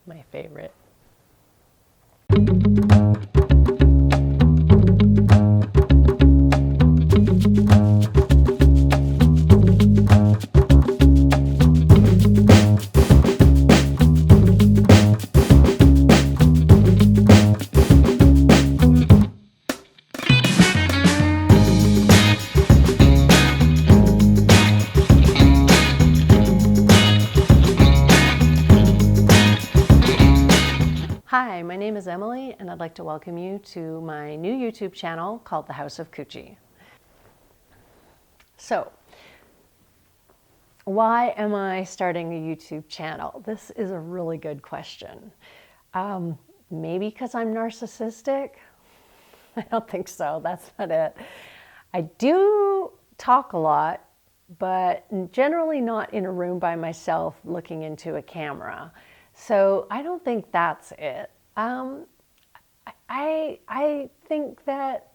My favorite. Hi, my name is Emily, and I'd like to welcome you to my new YouTube channel called The House of Couchie. So, why am I starting a YouTube channel? This is a really good question. Maybe because I'm narcissistic? I don't think so. That's not it. I do talk a lot, but generally not in a room by myself looking into a camera. So I don't think that's it. I think that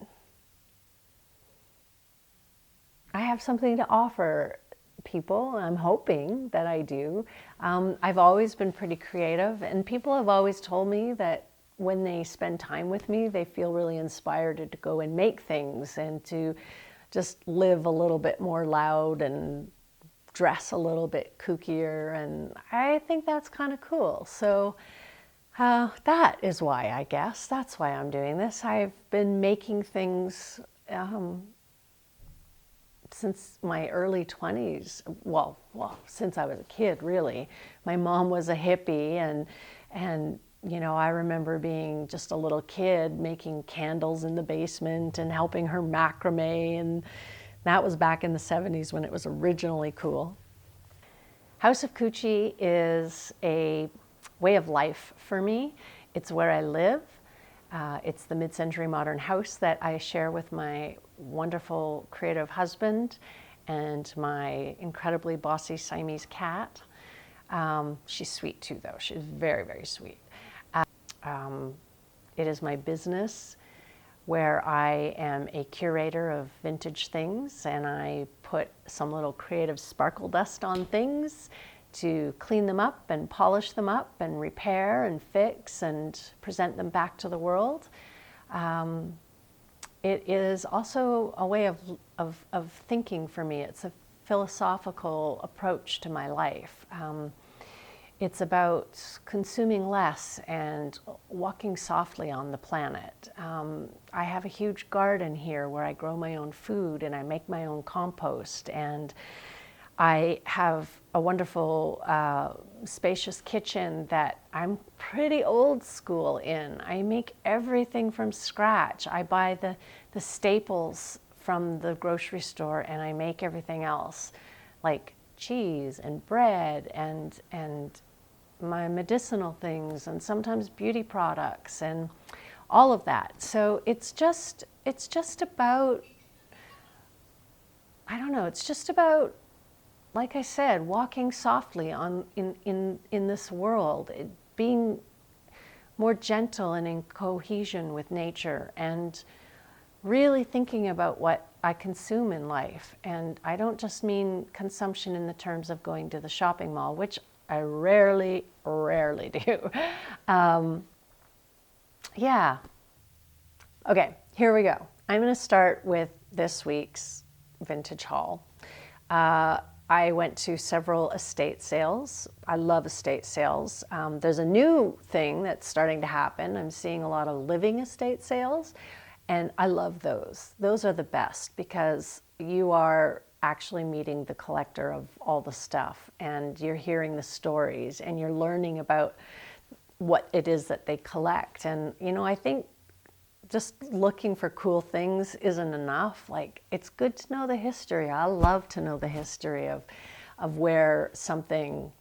I have something to offer people. I'm hoping that I do. I've always been pretty creative, and people have always told me that when they spend time with me, they feel really inspired to go and make things and to just live a little bit more loud and dress a little bit kookier, and I think that's kind of cool. So that is why, I guess. That's why I'm doing this. I've been making things since my early 20s. Well, since I was a kid, really. My mom was a hippie, and you know, I remember being just a little kid making candles in the basement and helping her macrame, and that was back in the 70s when it was originally cool. House of Couchie is a way of life for me. It's where I live. It's the mid-century modern house that I share with my wonderful creative husband and my incredibly bossy Siamese cat. She's sweet too, though. She's very, very sweet. It is my business where I am a curator of vintage things, and I put some little creative sparkle dust on things to clean them up and polish them up and repair and fix and present them back to the world. It is also a way of thinking for me. It's a philosophical approach to my life. It's about consuming less and walking softly on the planet. I have a huge garden here where I grow my own food and I make my own compost, and I have a wonderful spacious kitchen that I'm pretty old school in. I make everything from scratch. I buy the staples from the grocery store, and I make everything else, like cheese and bread and my medicinal things, and sometimes beauty products and all of that. So it's just about, I don't know, it's just about, like I said, walking softly in this world, being more gentle and in cohesion with nature, and really thinking about what I consume in life. And I don't just mean consumption in the terms of going to the shopping mall, which I rarely do. Yeah. Okay, here we go. I'm going to start with this week's vintage haul. I went to several estate sales. I love estate sales. There's a new thing that's starting to happen. I'm seeing a lot of living estate sales, and I love those. Those are the best because you are actually meeting the collector of all the stuff, and you're hearing the stories, and you're learning about what it is that they collect. And you know, I think just looking for cool things isn't enough. Like, it's good to know the history. I love to know the history of where something,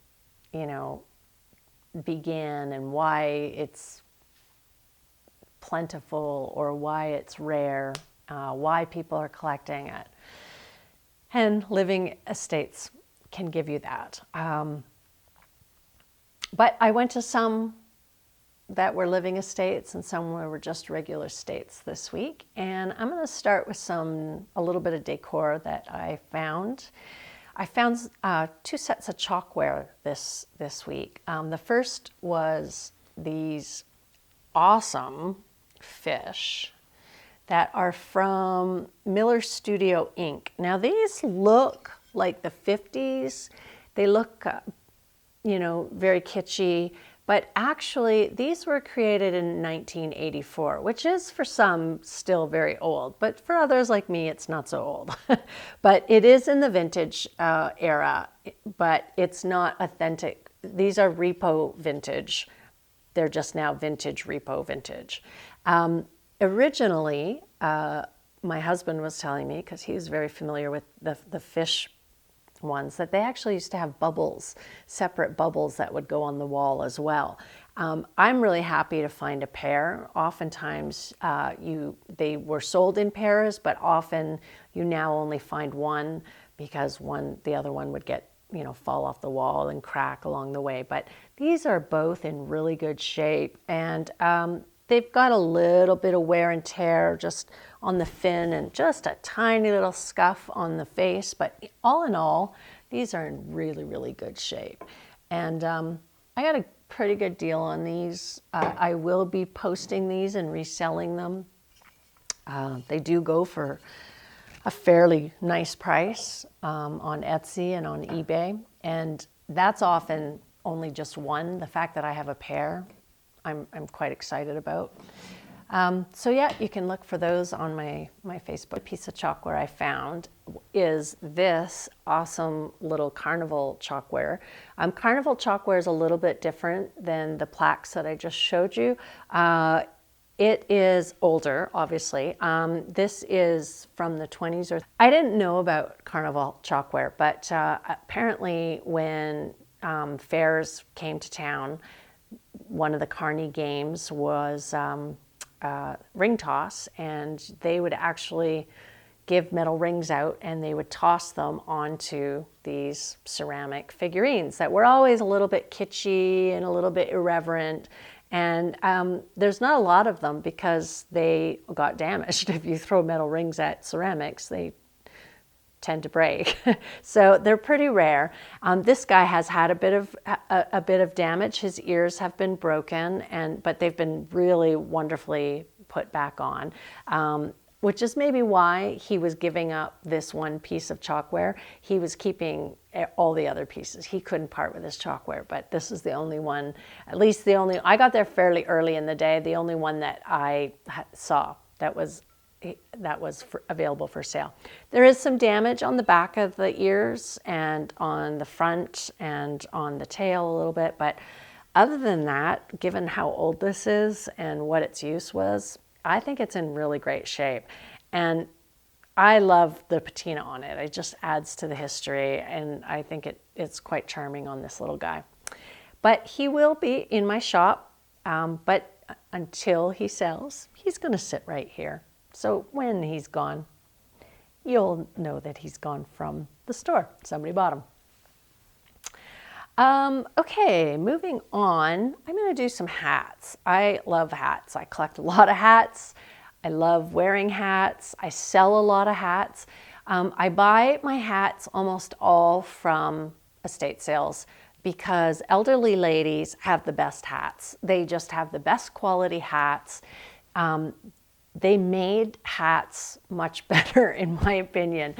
you know, began and why it's plentiful or why it's rare, why people are collecting it. And living estates can give you that. But I went to some that were living estates and some were just regular estates this week. And I'm going to start with a little bit of decor that I found. I found 2 sets of chalkware this week. The first was these awesome fish that are from Miller Studio Inc. Now these look like the 50s. They look, you know, very kitschy, but actually these were created in 1984, which is for some still very old, but for others like me, it's not so old. But it is in the vintage era, but it's not authentic. These are repo vintage. They're just now vintage, repo vintage. Originally, my husband was telling me, because he was very familiar with the fish ones, that they actually used to have bubbles, separate bubbles that would go on the wall as well. I'm really happy to find a pair. Oftentimes they were sold in pairs, but often you now only find one because the other one would get, you know, fall off the wall and crack along the way. But these are both in really good shape, and they've got a little bit of wear and tear just on the fin and just a tiny little scuff on the face. But all in all, these are in really, really good shape. And I got a pretty good deal on these. I will be posting these and reselling them. They do go for a fairly nice price on Etsy and on eBay. And that's often only just one. The fact that I have a pair, I'm quite excited about. So yeah, you can look for those on my Facebook. A piece of chalkware I found is this awesome little carnival chalkware. Carnival chalkware is a little bit different than the plaques that I just showed you. It is older, obviously. This is from the 20s. I didn't know about carnival chalkware, but apparently when fairs came to town, one of the Carney games was ring toss, and they would actually give metal rings out and they would toss them onto these ceramic figurines that were always a little bit kitschy and a little bit irreverent. And there's not a lot of them because they got damaged. If you throw metal rings at ceramics, they tend to break. So they're pretty rare. This guy has had a bit of damage. His ears have been broken, but they've been really wonderfully put back on, which is maybe why he was giving up this one piece of chalkware. He was keeping all the other pieces. He couldn't part with his chalkware, but this is the only one, at least the only, I got there fairly early in the day, the only one that I saw that was available for sale. There is some damage on the back of the ears and on the front and on the tail a little bit, but other than that, given how old this is and what its use was, I think it's in really great shape. And I love the patina on it. It just adds to the history, and I think it's quite charming on this little guy. But he will be in my shop, but until he sells, he's going to sit right here. So when he's gone, you'll know that he's gone from the store. Somebody bought him. Okay, moving on. I'm going to do some hats. I love hats. I collect a lot of hats. I love wearing hats. I sell a lot of hats. I buy my hats almost all from estate sales because elderly ladies have the best hats. They just have the best quality hats. They made hats much better, in my opinion,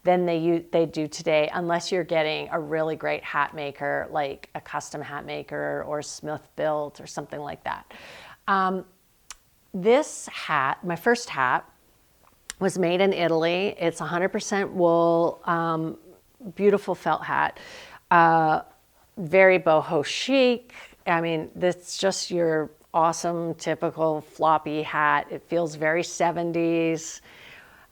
than they do today, unless you're getting a really great hat maker, like a custom hat maker or Smith Built or something like that. This hat, my first hat, was made in Italy. It's 100% wool, beautiful felt hat, very boho chic. I mean, it's just your awesome, typical floppy hat. It feels very 70s,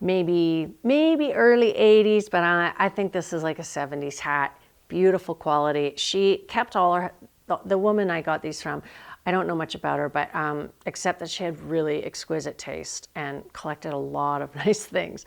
maybe early 80s, but I think this is like a 70s hat. Beautiful quality. She kept all her, the woman I got these from, I don't know much about her, but except that she had really exquisite taste and collected a lot of nice things.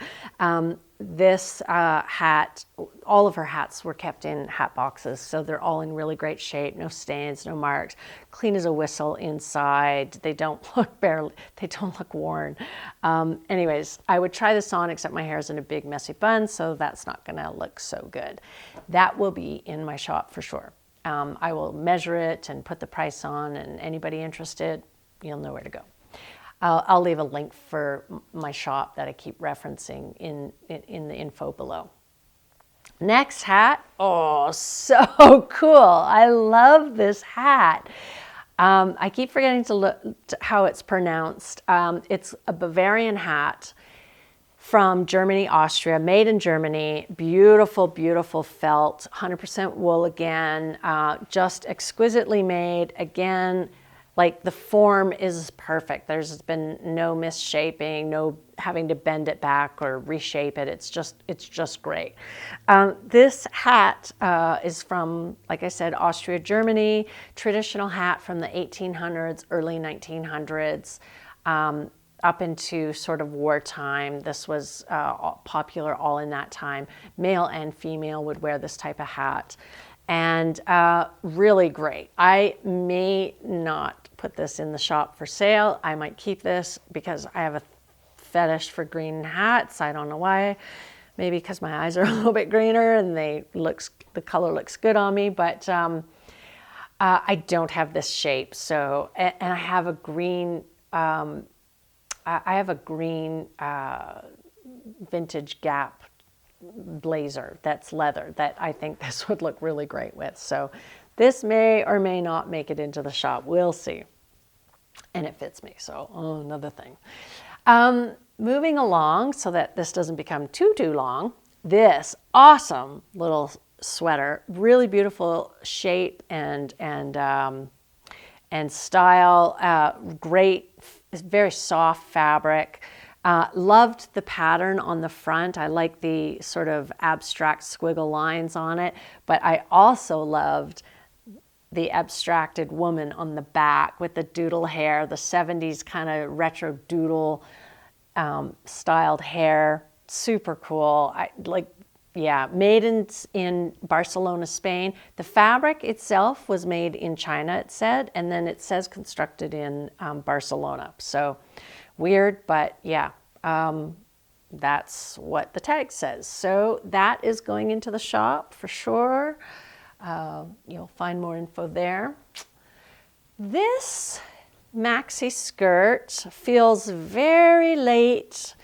This hat, all of her hats were kept in hat boxes, so they're all in really great shape, no stains, no marks, clean as a whistle inside. They don't look worn. Anyways, I would try this on, except my hair is in a big messy bun, so that's not gonna look so good. That will be in my shop for sure. I will measure it and put the price on, and anybody interested, you'll know where to go. I'll leave a link for my shop that I keep referencing in the info below. Next hat, oh, so cool. I love this hat. I keep forgetting to look how it's pronounced. It's a Bavarian hat from Germany, Austria, made in Germany. Beautiful, beautiful felt, 100% wool again, just exquisitely made. Again, like the form is perfect. There's been no misshaping, no having to bend it back or reshape it. It's just great. This hat is from, like I said, Austria, Germany, traditional hat from the 1800s, early 1900s. Up into sort of wartime. This was popular all in that time. Male and female would wear this type of hat. And really great. I may not put this in the shop for sale. I might keep this because I have a fetish for green hats. I don't know why. Maybe because my eyes are a little bit greener and the color looks good on me. But I don't have this shape. So, and I have a green vintage Gap blazer that's leather that I think this would look really great with. So this may or may not make it into the shop. We'll see. And it fits me, so another thing. Moving along so that this doesn't become too long, this awesome little sweater, really beautiful shape and style, great, very soft fabric. Loved the pattern on the front. I like the sort of abstract squiggle lines on it, but I also loved the abstracted woman on the back with the doodle hair, the 70s kind of retro doodle styled hair. Super cool. Made in Barcelona, Spain. The fabric itself was made in China, it said, and then it says constructed in Barcelona. So weird, but yeah, that's what the tag says. So that is going into the shop for sure. You'll find more info there. This maxi skirt feels very late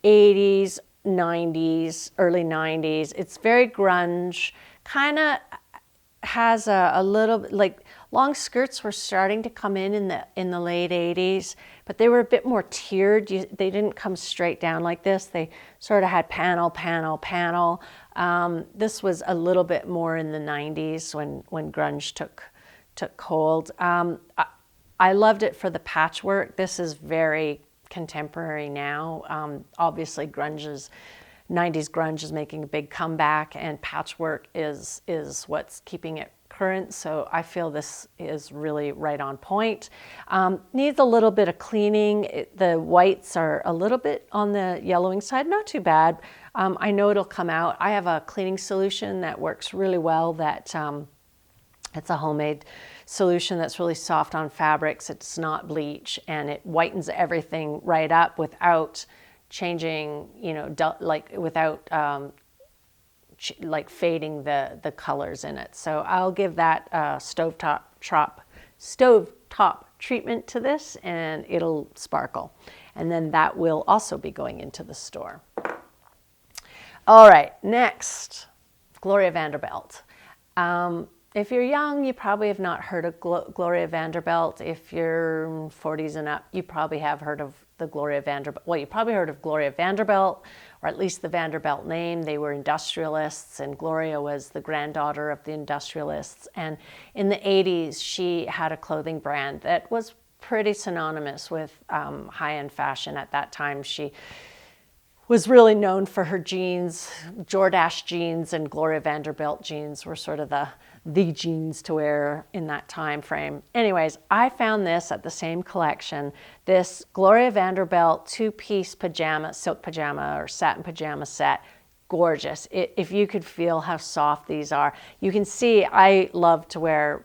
80s, 90s, early 90s. It's very grunge, kind of has a little bit, like long skirts were starting to come in the late 80s, but they were a bit more tiered. They didn't come straight down like this. They sort of had panel, panel, panel. This was a little bit more in the 90s when grunge took hold. I loved it for the patchwork. This is very contemporary now. Obviously 90s grunge is making a big comeback, and patchwork is what's keeping it current. So I feel this is really right on point. Needs a little bit of cleaning. The whites are a little bit on the yellowing side, not too bad. I know it'll come out. I have a cleaning solution that works really well. It's a homemade solution that's really soft on fabrics. It's not bleach, and it whitens everything right up without changing, without fading the colors in it. So I'll give that stovetop treatment to this, and it'll sparkle. And then that will also be going into the store. All right, next, Gloria Vanderbilt. If you're young, you probably have not heard of Gloria Vanderbilt. If you're 40s and up, you probably have heard of the Gloria Vanderbilt. Well, you probably heard of Gloria Vanderbilt, or at least the Vanderbilt name. They were industrialists, and Gloria was the granddaughter of the industrialists. And in the 80s, she had a clothing brand that was pretty synonymous with high-end fashion at that time. She was really known for her jeans. Jordache jeans and Gloria Vanderbilt jeans were sort of the jeans to wear in that time frame. Anyways, I found this at the same collection, this Gloria Vanderbilt two-piece pajama, silk pajama or satin pajama set. Gorgeous. If you could feel how soft these are. You can see I love to wear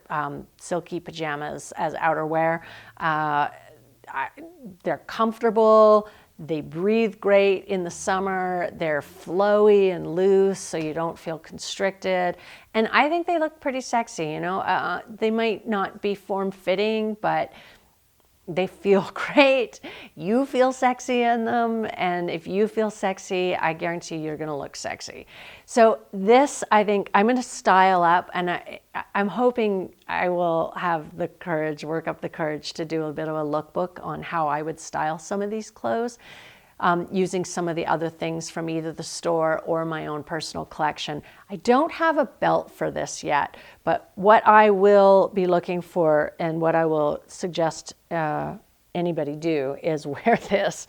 silky pajamas as outerwear. They're comfortable. They breathe great in the summer. They're flowy and loose, so you don't feel constricted. And I think they look pretty sexy, you know. They might not be form-fitting, but they feel great. You feel sexy in them. And if you feel sexy, I guarantee you're going to look sexy. So this, I think, I'm going to style up, and I'm hoping I will have the courage, work up the courage to do a bit of a lookbook on how I would style some of these clothes, using some of the other things from either the store or my own personal collection. I don't have a belt for this yet, but what I will be looking for and what I will suggest anybody do is wear this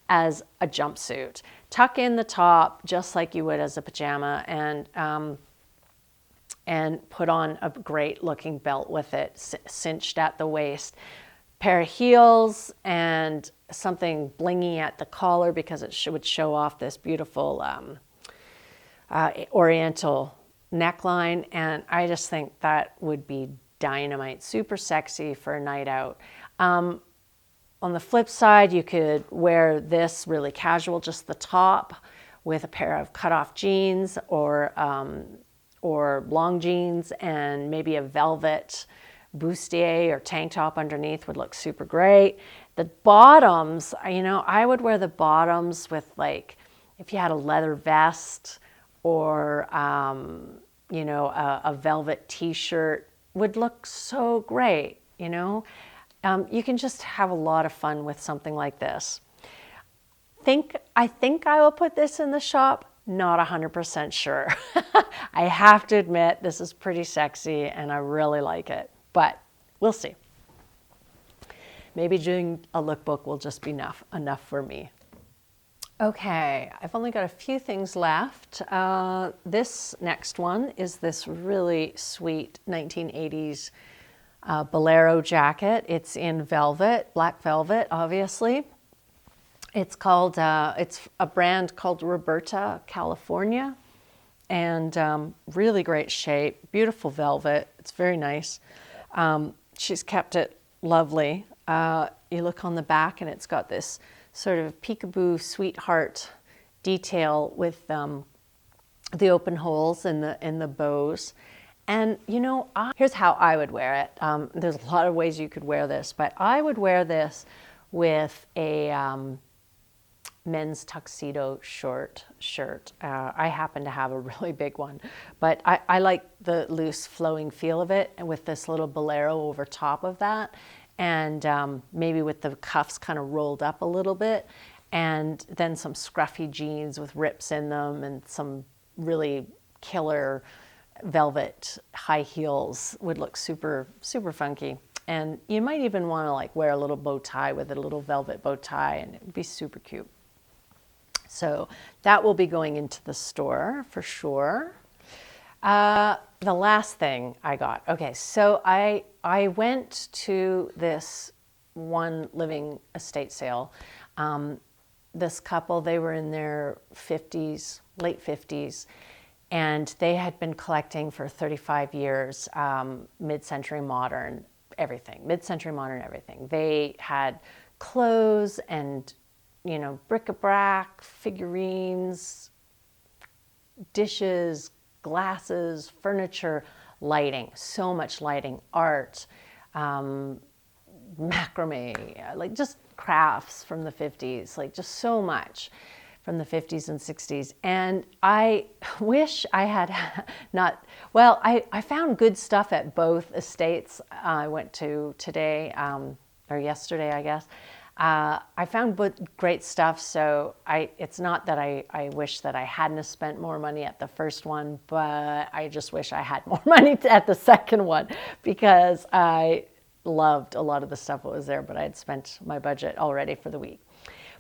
as a jumpsuit. Tuck in the top just like you would as a pajama, and put on a great looking belt with it, cinched at the waist. Pair of heels and something blingy at the collar because it would show off this beautiful oriental neckline. And I just think that would be dynamite, super sexy for a night out. On the flip side, you could wear this really casual, just the top, with a pair of cutoff jeans or long jeans and maybe a velvet bustier or tank top underneath would look super great. The bottoms, you know, I would wear the bottoms with, like, if you had a leather vest or, you know, a velvet t-shirt would look so great, you know. You can just have a lot of fun with something like this. I think I will put this in the shop. Not 100% sure. I have to admit, this is pretty sexy and I really like it, but we'll see. Maybe doing a lookbook will just be enough for me. Okay, I've only got a few things left. This next one is this really sweet 1980s bolero jacket. It's in velvet, black velvet, obviously. It's called, it's a brand called Roberta, California, and really great shape, beautiful velvet. It's very nice. She's kept it lovely. You look on the back and it's got this sort of peekaboo sweetheart detail with the open holes in the bows. And you know, here's how I would wear it. There's a lot of ways you could wear this, but I would wear this with a men's tuxedo shirt. I happen to have a really big one, but I like the loose flowing feel of it, and with this little bolero over top of that, and maybe with the cuffs kind of rolled up a little bit, and then some scruffy jeans with rips in them and some really killer velvet high heels would look super, super funky. And you might even want to like wear a little bow tie with it, a little velvet bow tie, and it would be super cute. So that will be going into the store for sure. The last thing I got. Okay, so I went to this one living estate sale. This couple, they were in their 50s, late 50s, and they had been collecting for 35 years, mid-century modern everything, mid-century modern everything. They had clothes and, you know, bric-a-brac, figurines, dishes, glasses, furniture, lighting, so much lighting, art, macrame, like just crafts from the 50s, like just so much from the 50s and 60s. And I wish I had not, well, I found good stuff at both estates I went to today, or yesterday, I guess. I found great stuff, so it's not that I wish that I hadn't spent more money at the first one, but I just wish I had more money at the second one, because I loved a lot of the stuff that was there, but I had spent my budget already for the week.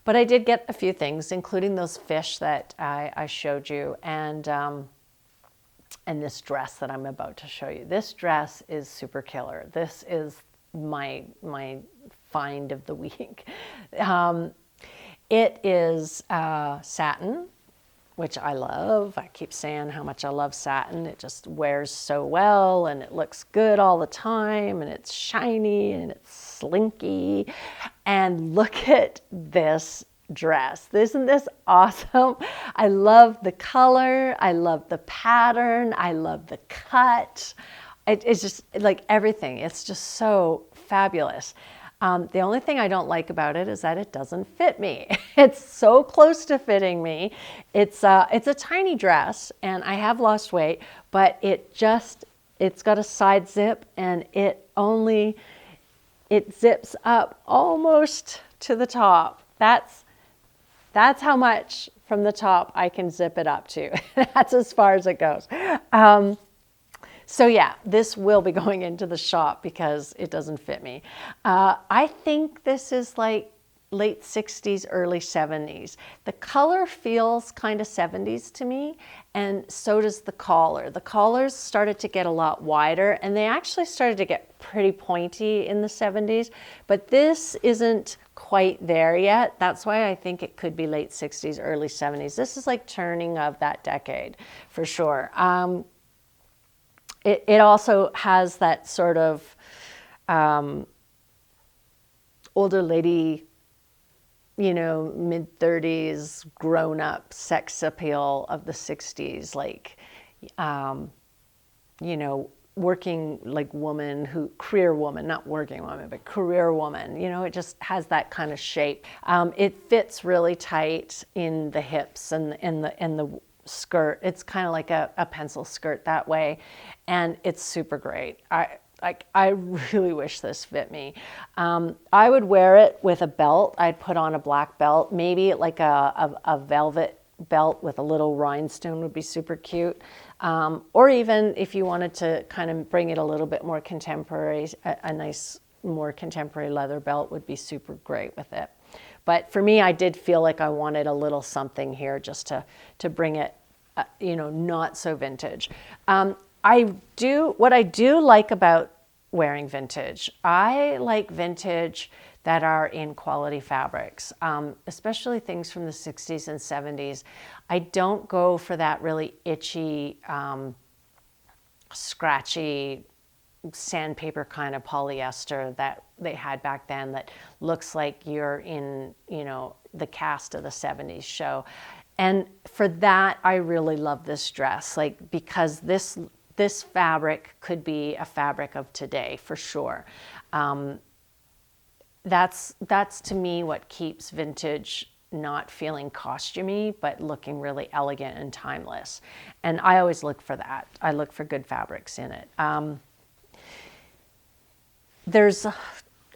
But I did get a few things, including those fish that I showed you, and this dress that I'm about to show you. This dress is super killer. This is my find of the week. It is satin, which I love. I keep saying how much I love satin. It just wears so well, and it looks good all the time, and it's shiny, and it's slinky. And look at this dress. Isn't this awesome? I love the color. I love the pattern. I love the cut. It's just like everything. It's just so fabulous. The only thing I don't like about it is that it doesn't fit me. It's so close to fitting me. It's a tiny dress, and I have lost weight, but it's got a side zip, and it zips up almost to the top. That's how much from the top I can zip it up to. That's as far as it goes. So yeah, this will be going into the shop because it doesn't fit me. I think this is like late 60s, early 70s. The color feels kind of 70s to me, and so does the collar. The collars started to get a lot wider, and they actually started to get pretty pointy in the 70s, but this isn't quite there yet. That's why I think it could be late 60s, early 70s. This is like turning of that decade for sure. It also has that sort of older lady, mid-30s, grown-up sex appeal of the 60s, like, working like woman, career woman, not working woman, but career woman. It just has that kind of shape. It fits really tight in the hips and the skirt. It's kind of like a pencil skirt that way, and it's super great. I really wish this fit me. I would wear it with a belt. I'd put on a black belt, maybe like a velvet belt with a little rhinestone would be super cute. Or even if you wanted to kind of bring it a little bit more contemporary, a nice, more contemporary leather belt would be super great with it. But for me, I did feel like I wanted a little something here just to bring it, not so vintage. What I do like about wearing vintage, I like vintage that are in quality fabrics, especially things from the 60s and 70s. I don't go for that really itchy, scratchy, sandpaper kind of polyester that they had back then that looks like you're in, the cast of the 70s show. And for that, I really love this dress, because this fabric could be a fabric of today for sure. That's to me what keeps vintage not feeling costumey, but looking really elegant and timeless. And I always look for that. I look for good fabrics in it. There's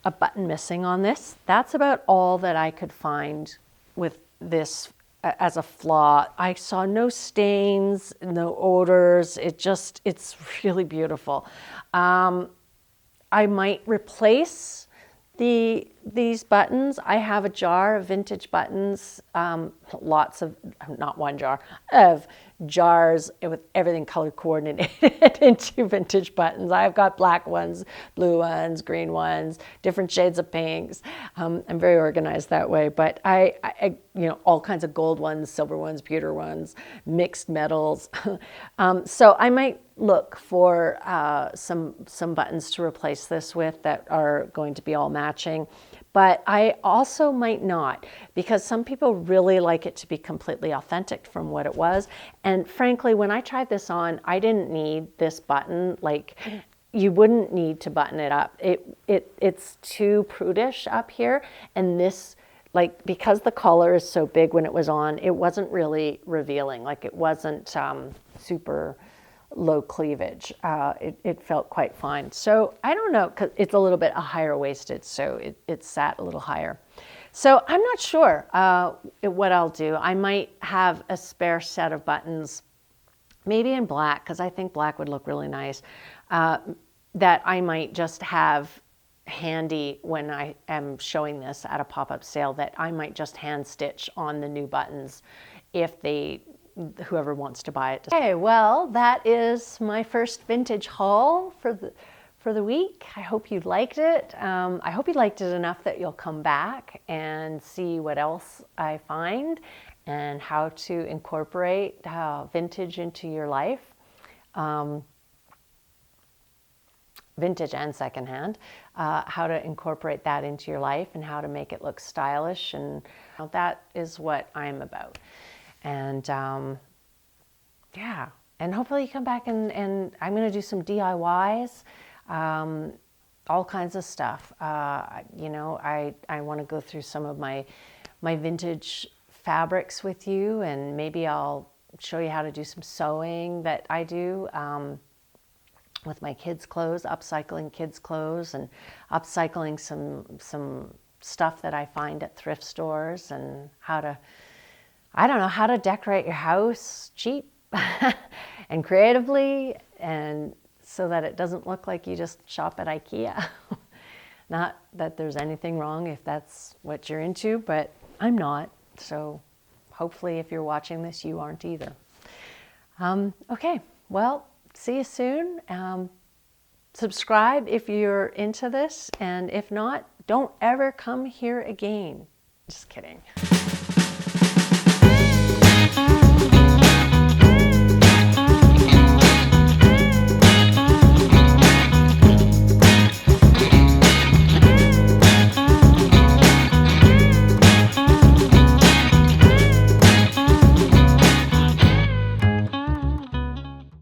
a button missing on this. That's about all that I could find with this as a flaw. I saw no stains, no odors. It's really beautiful. I might replace these buttons. I have a jar of vintage buttons, lots of, not one jar, of jars with everything color coordinated into vintage buttons. I've got black ones, blue ones, green ones, different shades of pinks. I'm very organized that way, but I all kinds of gold ones, silver ones, pewter ones, mixed metals. So I might look for some buttons to replace this with that are going to be all matching. But I also might not, because some people really like it to be completely authentic from what it was. And frankly, when I tried this on, I didn't need this button. Like, you wouldn't need to button it up. It's too prudish up here. And this, because the collar is so big when it was on, it wasn't really revealing. It wasn't super low cleavage. It felt quite fine. So I don't know, because it's a little bit higher waisted, so it sat a little higher. So I'm not sure what I'll do. I might have a spare set of buttons, maybe in black, because I think black would look really nice, that I might just have handy when I am showing this at a pop-up sale, that I might just hand stitch on the new buttons if whoever wants to buy it. Okay, well, that is my first vintage haul for the week. I hope you liked it. I hope you liked it enough that you'll come back and see what else I find and how to incorporate vintage into your life. Vintage and secondhand, how to incorporate that into your life and how to make it look stylish, and that is what I'm about. And yeah, and hopefully you come back and I'm going to do some DIYs, all kinds of stuff. You know, I want to go through some of my vintage fabrics with you, and maybe I'll show you how to do some sewing that I do with my kids' clothes, upcycling kids' clothes, and upcycling some stuff that I find at thrift stores, and how to, I don't know, how to decorate your house cheap and creatively, and so that it doesn't look like you just shop at IKEA. Not that there's anything wrong if that's what you're into, but I'm not. So hopefully if you're watching this, you aren't either. Okay, well, see you soon. Subscribe if you're into this, and if not, don't ever come here again. Just kidding.